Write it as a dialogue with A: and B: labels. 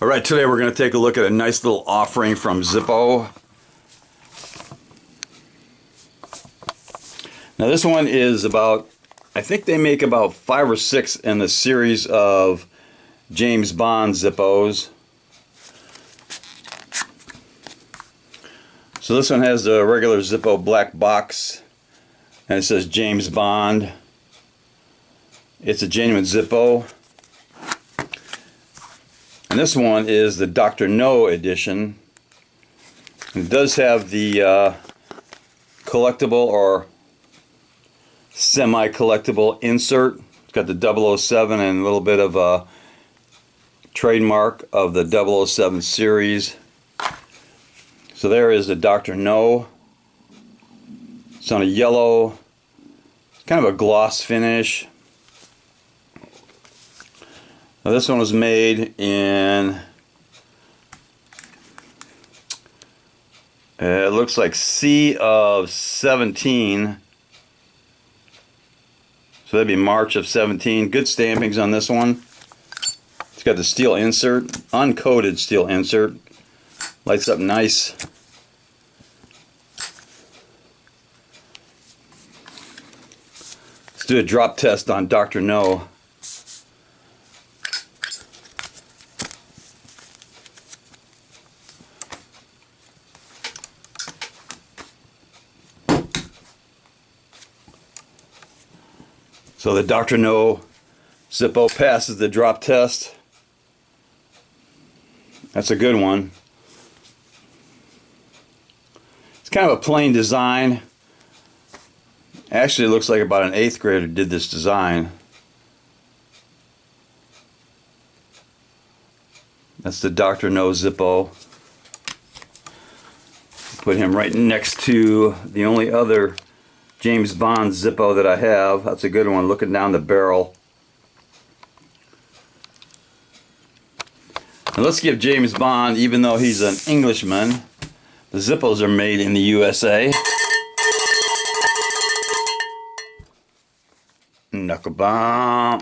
A: Alright, today we're going to take a look at a nice little offering from Zippo. Now this one is about, I think they make about 5 or 6 in the series of James Bond Zippos. So this one has the regular Zippo black box and it says James Bond. It's a genuine Zippo. And this one is the Dr. No edition. It does have the collectible or semi-collectible insert. It's got the 007 and a little bit of a trademark of the 007 series. So there is the Dr. No. It's on a yellow, kind of a gloss finish. Now this one was made in, it looks like C of 17. So that'd be March of 17. Good stampings on this one. It's got the steel insert, uncoated steel insert. Lights up nice. Let's do a drop test on Dr. No. So the Dr. No Zippo passes the drop test. That's a good one. It's kind of a plain design. Actually, it looks like about an 8th grader did this design. That's the Dr. No Zippo. Put him right next to the only other James Bond Zippo that I have. That's a good one, looking down the barrel. And let's give James Bond, even though he's an Englishman, the Zippos are made in the USA. Knuckle bomb.